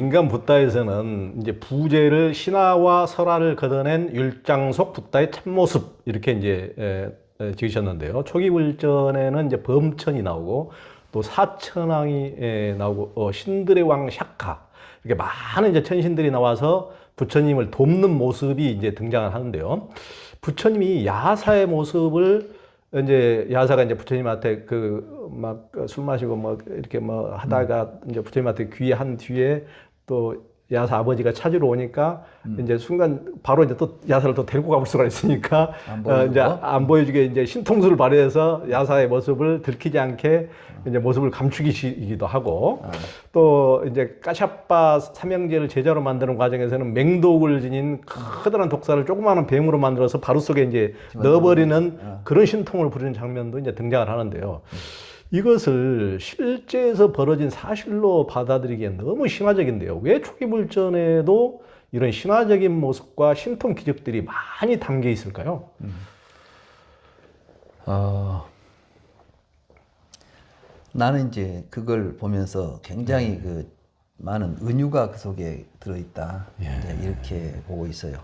인간 붓다에서는 이제 부재를 신화와 설화를 걷어낸 율장속 붓다의 참모습 이렇게 이제 지으셨는데요. 초기 불전에는 이제 범천이 나오고 또 사천왕이 나오고 신들의 왕 샤카 이렇게 많은 이제 천신들이 나와서 부처님을 돕는 모습이 이제 등장을 하는데요. 부처님이 야사의 모습을 이제 야사가 이제 부처님한테 그 막 술 마시고 뭐 이렇게 뭐 하다가 이제 부처님한테 귀한 뒤에 또 야사 아버지가 찾으러 오니까 이제 순간 바로 이제 또 야사를 또 데리고 가볼 수가 있으니까 이제 안 보여주게 이제 신통수를 발휘해서 야사의 모습을 들키지 않게 이제 모습을 감추기도 하고 또 이제 까샤파 삼형제를 제자로 만드는 과정에서는 맹독을 지닌 커다란 독사를 조그마한 뱀으로 만들어서 바루 속에 이제 넣어버리는 그런 신통을 부리는 장면도 이제 등장을 하는데요. 이것을 실제에서 벌어진 사실로 받아들이기엔 너무 신화적인데요. 왜 초기불전에도 이런 신화적인 모습과 신통 기적들이 많이 담겨 있을까요? 나는 이제 그걸 보면서 굉장히 그 많은 은유가 그 속에 들어있다. 이제 이렇게 보고 있어요.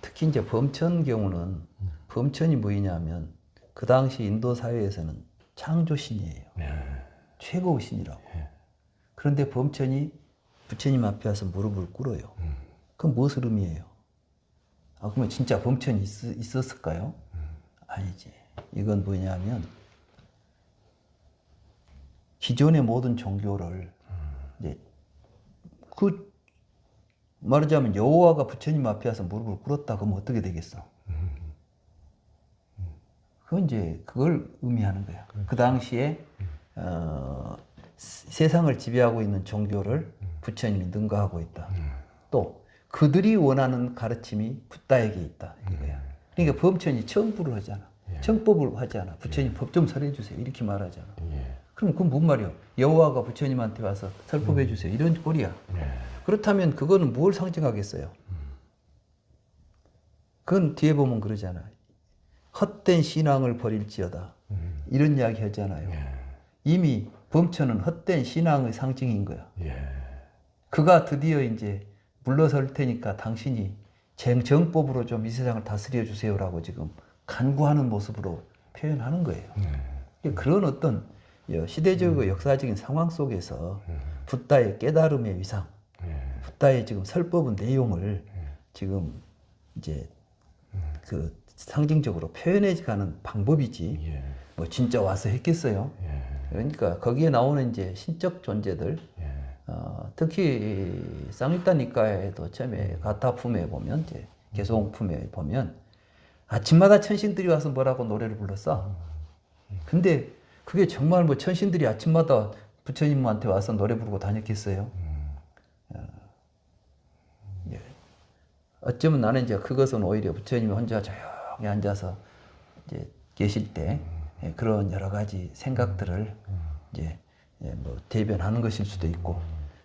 특히 이제 범천 경우는 범천이 뭐냐면 그 당시 인도 사회에서는 창조신이에요. 최고의 신이라고. 그런데 범천이 부처님 앞에 와서 무릎을 꿇어요. 그건 무엇을 의미해요? 그러면 진짜 범천이 있었을까요? 아니지. 이건 뭐냐면 기존의 모든 종교를 이제 그 말하자면 여호와가 부처님 앞에 와서 무릎을 꿇었다 그러면 어떻게 되겠어? 그건 이제 그걸 의미하는 거야. 그 당시에 세상을 지배하고 있는 종교를 부처님이 능가하고 있다. 또 그들이 원하는 가르침이 붓다에게 있다 이거야. 그러니까 범천이 청부를 하잖아. 청법을 하잖아. 부처님 법 좀 설해 주세요. 이렇게 말하잖아. 그럼 그건 뭔 말이야? 여호와가 부처님한테 와서 설법해 주세요. 이런 꼴이야. 그렇다면 그거는 뭘 상징하겠어요? 그건 뒤에 보면 그러잖아. 헛된 신앙을 버릴지어다. 이런 이야기 하잖아요. 이미 범천은 헛된 신앙의 상징인 거야. 그가 드디어 이제 물러설 테니까 당신이 정법으로 좀 이 세상을 다스려 주세요라고 지금 간구하는 모습으로 표현하는 거예요. 그런 어떤 시대적 역사적인 상황 속에서 붓다의 깨달음의 위상, 붓다의 지금 설법의 내용을 지금 이제 그 상징적으로 표현해 가는 방법이지. 뭐 진짜 와서 했겠어요. 그러니까 거기에 나오는 이제 신적 존재들, 특히 쌍일단 니까에도 처음에 가타품에 보면 이제 개송품에 보면 아침마다 천신들이 와서 뭐라고 노래를 불렀어. 근데 그게 정말 뭐 천신들이 아침마다 부처님한테 와서 노래 부르고 다녔겠어요? 어쩌면 나는 이제 그것은 오히려 부처님이 혼자 조용히 앉아서 이제 계실 때 그런 여러 가지 생각들을 이제 뭐 대변하는 것일 수도 있고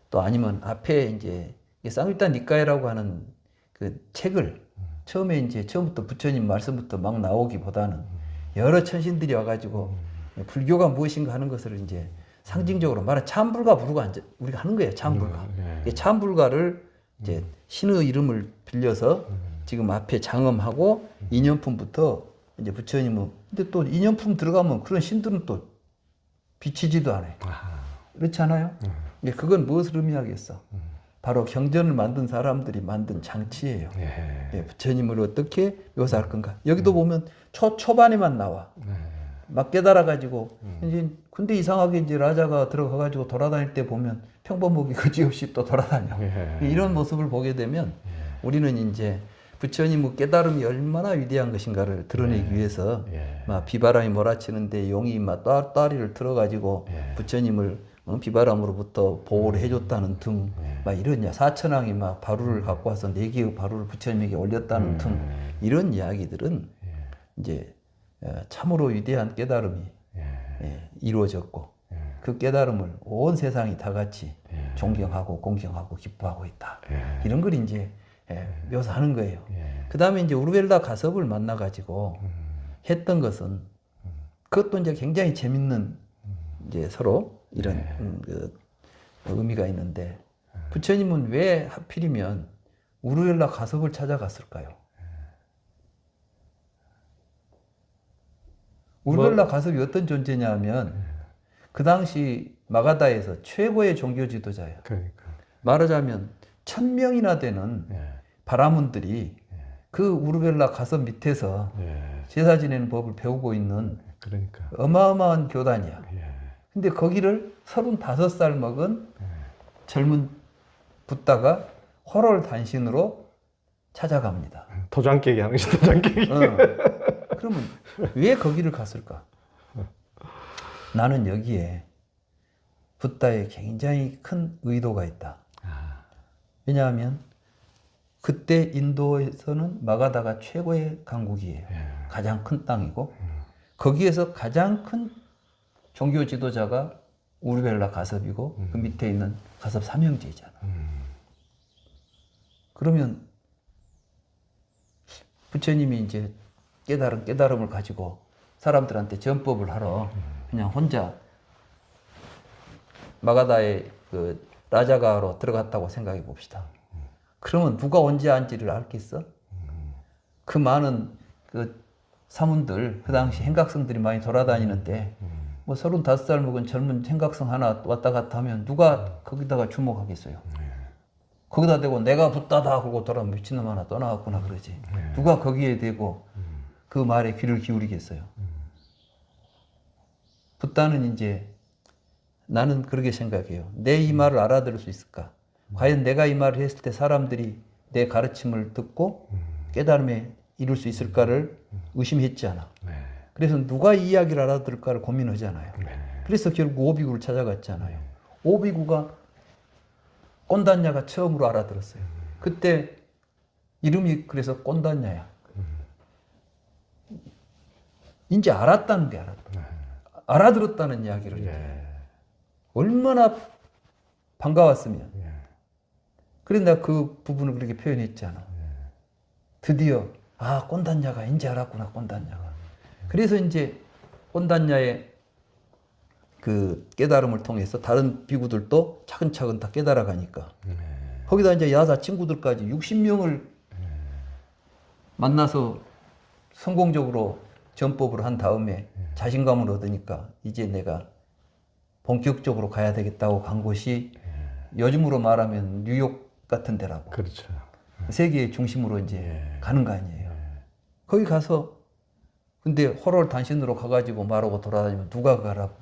또 아니면 앞에 이제 쌍일단 니까에라고 하는 그 책을 처음에 이제 처음부터 부처님 말씀부터 막 나오기보다는 여러 천신들이 와가지고 불교가 무엇인가 하는 것을 이제 상징적으로 말하는 참불가 부르고 우리가 하는 거예요. 참불가. 참불가를 이제 신의 이름을 빌려서 지금 앞에 장엄하고 인연품부터 이제 부처님은 근데 또 인연품 들어가면 그런 신들은 또 비치지도 않아요. 그렇지 않아요? 그건 무엇을 의미하겠어? 바로 경전을 만든 사람들이 만든 장치예요. 부처님을 어떻게 묘사할 건가? 여기도 보면 초반에만 나와. 막 깨달아가지고 이제 근데 이상하게 이제 라자가 들어가가지고 돌아다닐 때 보면 평범하게 그지없이 또 돌아다녀. 이런 모습을 보게 되면 우리는 이제 부처님의 깨달음이 얼마나 위대한 것인가를 드러내기 위해서 막 비바람이 몰아치는데 용이 막 따리를 틀어가지고 부처님을 비바람으로부터 보호를 해줬다는 등 막 이런 사천왕이 막 바루를 갖고 와서 4개의 바루를 부처님에게 올렸다는 등 이런 이야기들은 이제 참으로 위대한 깨달음이 이루어졌고 그 깨달음을 온 세상이 다 같이 존경하고 공경하고 기뻐하고 있다. 이런 걸 이제 묘사하는 거예요. 그 다음에 이제 우르벨다 가섭을 만나가지고 했던 것은 그것도 이제 굉장히 재밌는 이제 서로 이런 그 의미가 있는데 부처님은 왜 하필이면 우르엘라 가섭을 찾아갔을까요? 우르엘라 가섭이 어떤 존재냐면 그 당시 마가다에서 최고의 종교 지도자예요. 그러니까. 말하자면 1000명이나 되는 예. 바라문들이 그 우르벨라 가섭 밑에서 예. 제사 지내는 법을 배우고 있는 그러니까. 어마어마한 교단이야. 예. 근데 거기를 35살 먹은 젊은 붓다가 호롤단신으로 찾아갑니다. 도장 깨기 하는 것이 도장 깨기. 그러면 왜 거기를 갔을까? 나는 여기에 붓다의 굉장히 큰 의도가 있다. 왜냐하면 그때 인도에서는 마가다가 최고의 강국이에요. 가장 큰 땅이고 거기에서 가장 큰 종교 지도자가 우르벨라 가섭이고 그 밑에 있는 가섭 삼형제잖아. 그러면 부처님이 이제 깨달음을 가지고 사람들한테 전법을 하러 그냥 혼자 마가다의 그 라자가로 들어갔다고 생각해 봅시다. 그러면 누가 언제 앉지를 알겠어? 그 많은 그 사문들, 그 당시 행각성들이 많이 돌아다니는데 뭐 35살 먹은 젊은 행각성 하나 왔다 갔다 하면 누가 거기다가 주목하겠어요? 거기다 대고 내가 붓다다 그러고 돌아 미친놈 하나 떠나갔구나 그러지. 누가 거기에 대고 그 말에 귀를 기울이겠어요? 붓다는 이제 나는 그렇게 생각해요. 내 이 말을 알아들을 수 있을까? 과연 내가 이 말을 했을 때 사람들이 내 가르침을 듣고 깨달음에 이룰 수 있을까를 의심했지 않아. 그래서 누가 이 이야기를 알아들을까를 고민하잖아요. 그래서 결국 오비구를 찾아갔잖아요. 오비구가 꼰단냐가 처음으로 알아들었어요. 그때 이름이 그래서 꼰단냐야. 이제 알았다는 게 알아들었다는 이야기를 얘기해요. 얼마나 반가웠으면. 그래서 내가 그 부분을 그렇게 표현했잖아. 드디어 꼰단냐가 이제 알았구나 꼰단냐가. 그래서 이제 꼰단냐의 그 깨달음을 통해서 다른 비구들도 차근차근 다 깨달아 가니까 거기다 이제 야사 친구들까지 60명을 만나서 성공적으로 전법을 한 다음에 자신감을 얻으니까 이제 내가 본격적으로 가야 되겠다고 간 곳이 요즘으로 말하면 뉴욕 같은 데라고. 그렇죠. 세계의 중심으로 이제 가는 거 아니에요. 거기 가서 근데 호롤 단신으로 가가지고 말하고 돌아다니면 누가 가라고.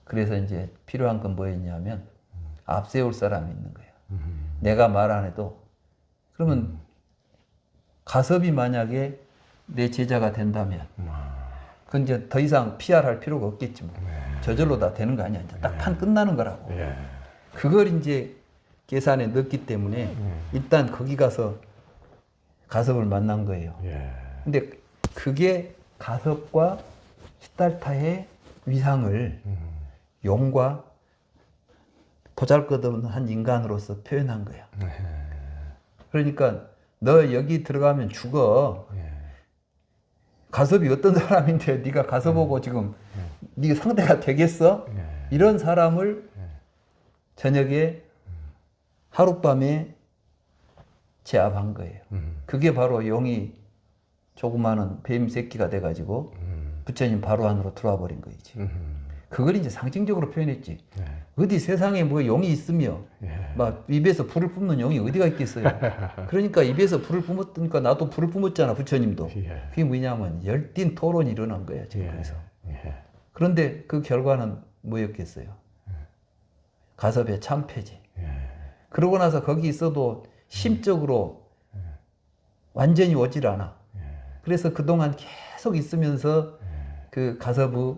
그래서 이제 필요한 건 뭐였냐면 앞세울 사람이 있는 거예요. 내가 말 안 해도 그러면 가섭이 만약에 내 제자가 된다면 그건 이제 더 이상 PR할 필요가 없겠지 뭐. 저절로 다 되는 거 아니야. 이제 딱 판 끝나는 거라고. 그걸 이제 계산에 넣기 때문에 일단 거기 가서 가섭을 만난 거예요. 근데 그게 가섭과 시달타의 위상을 용과 보잘것없는 인간으로서 표현한 거야. 그러니까 너 여기 들어가면 죽어. 가섭이 어떤 사람인데 네가 가섭하고 지금 네가 상대가 되겠어? 이런 사람을 저녁에 하룻밤에 제압한 거예요. 그게 바로 용이 조그마한 뱀 새끼가 돼가지고 부처님 바로 안으로 들어와 버린 거이지. 그걸 이제 상징적으로 표현했지. 어디 세상에 뭐 용이 있으며 막 입에서 불을 뿜는 용이 어디가 있겠어요. 그러니까 입에서 불을 뿜었으니까 나도 불을 뿜었잖아 부처님도. 그게 뭐냐면 열띤 토론이 일어난 거야 지금 그래서. 그런데 그 결과는 뭐였겠어요. 가섭의 참패지. 그러고 나서 거기 있어도 심적으로 완전히 오질 않아. 그래서 그동안 계속 있으면서 그 가섭의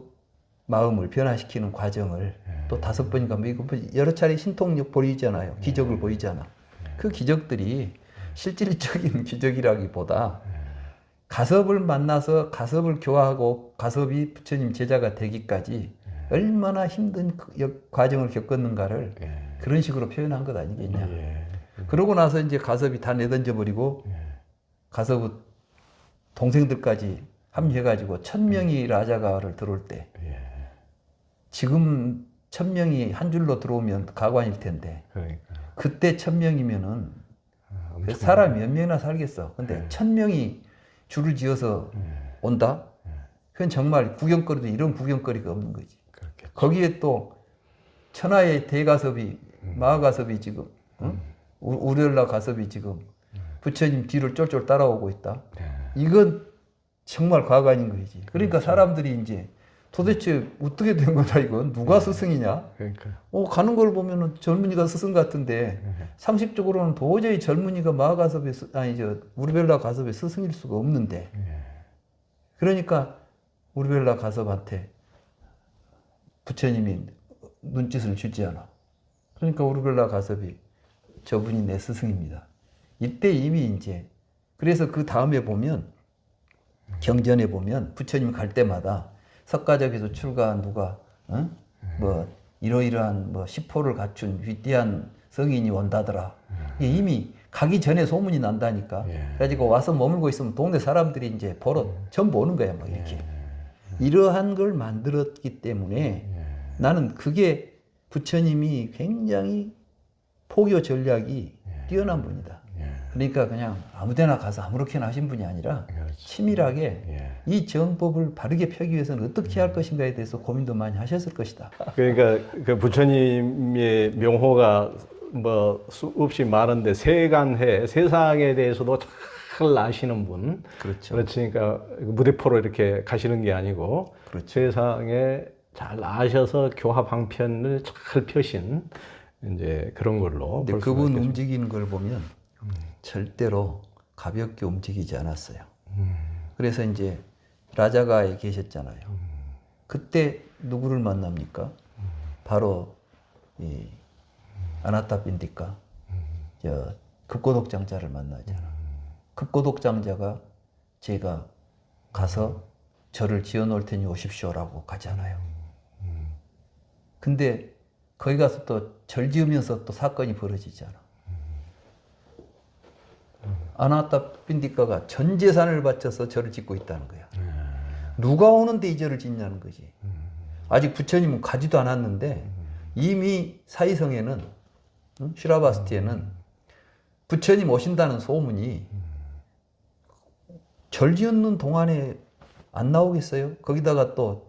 마음을 변화시키는 과정을 또 5번인가 뭐 여러 차례 신통력 보이잖아요. 기적을 보이잖아. 그 기적들이 실질적인 기적이라기보다 가섭을 만나서 가섭을 교화하고 가섭이 부처님 제자가 되기까지 얼마나 힘든 과정을 겪었는가를 그런 식으로 표현한 것 아니겠냐. 그러고 나서 이제 가섭이 다 내던져 버리고 가섭의 동생들까지 합류해가지고 1000명이 라자가를 들어올 때 지금 1000명이 한 줄로 들어오면 가관일 텐데 그때 1000명이면은 엄청 사람이 몇 명이나 살겠어. 근데 1000명이 줄을 지어서 온다? 그건 정말 구경거리도 이런 구경거리가 없는 거지. 그렇겠죠. 거기에 또 천하의 대가섭이 마가섭이 지금 우리엘라 가섭이 지금 부처님 뒤를 쫄쫄 따라오고 있다. 이건 정말 과관인 거지. 그러니까 사람들이 이제 도대체 어떻게 된 거다 이건 누가 스승이냐? 그러니까 가는 걸 보면은 젊은이가 스승 같은데 상식적으로는 도저히 젊은이가 마가섭의 우르벨라 가섭의 스승일 수가 없는데 그러니까 우르벨라 가섭한테 부처님이 눈짓을 주지 않아. 그러니까 우르벨라 가섭이 저분이 내 스승입니다. 이때 이미 이제 그래서 그 다음에 보면 경전에 보면 부처님 갈 때마다 석가적에서 출가한 누가 뭐 이러이러한 뭐 시포를 갖춘 위대한 성인이 온다더라. 이게 이미 가기 전에 소문이 난다니까. 그래가지고 와서 머물고 있으면 동네 사람들이 이제 보러 전부 오는 거야, 막 이렇게. 이러한 걸 만들었기 때문에 나는 그게 부처님이 굉장히 포교 전략이 뛰어난 분이다. 그러니까 그냥 아무데나 가서 아무렇게나 하신 분이 아니라 치밀하게 이 정법을 바르게 펴기 위해서는 어떻게 할 것인가에 대해서 고민도 많이 하셨을 것이다. 그러니까 그 부처님의 명호가 뭐 수없이 많은데 세간해 세상에 대해서도 잘 아시는 분. 그렇죠. 그러니까 무대포로 이렇게 가시는 게 아니고 그렇죠. 세상에 잘 아셔서 교화 방편을 잘 펴신 이제 그런 걸로. 근데 볼 수가 그분 있겠죠. 움직이는 걸 보면 절대로 가볍게 움직이지 않았어요. 그래서 이제 라자가에 계셨잖아요. 그때 누구를 만납니까? 바로 이 아나타빈디카 급고독장자를 만나잖아. 급고독장자가 제가 가서 절을 지어 놓을 테니 오십시오라고 가잖아요. 근데 거기 가서 또 절 지으면서 또 사건이 벌어지잖아. 아나타빈디카가 전 재산을 바쳐서 절을 짓고 있다는 거야. 누가 오는데 이 절을 짓냐는 거지. 아직 부처님은 가지도 않았는데 이미 사이성에는 슈라바스티에는 부처님 오신다는 소문이 절 지었는 동안에 안 나오겠어요? 거기다가 또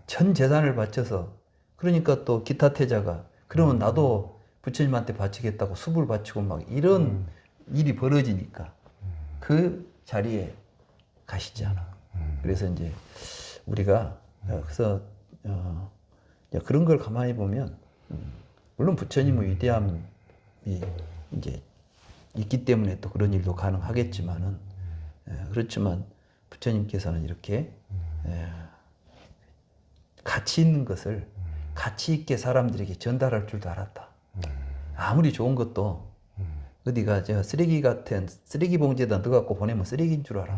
전 재산을 바쳐서 그러니까 또 기타 태자가 그러면 나도 부처님한테 바치겠다고 숲을 바치고 막 이런 일이 벌어지니까 그 자리에 가시잖아. 그래서 이제 우리가 그래서 그런 걸 가만히 보면 물론 부처님의 위대함이 이제 있기 때문에 또 그런 일도 가능하겠지만은 그렇지만 부처님께서는 이렇게 가치 있는 것을 가치 있게 사람들에게 전달할 줄도 알았다. 아무리 좋은 것도 어디가 쓰레기 같은 쓰레기 봉지에다 넣어갖고 보내면 쓰레기인 줄 알아.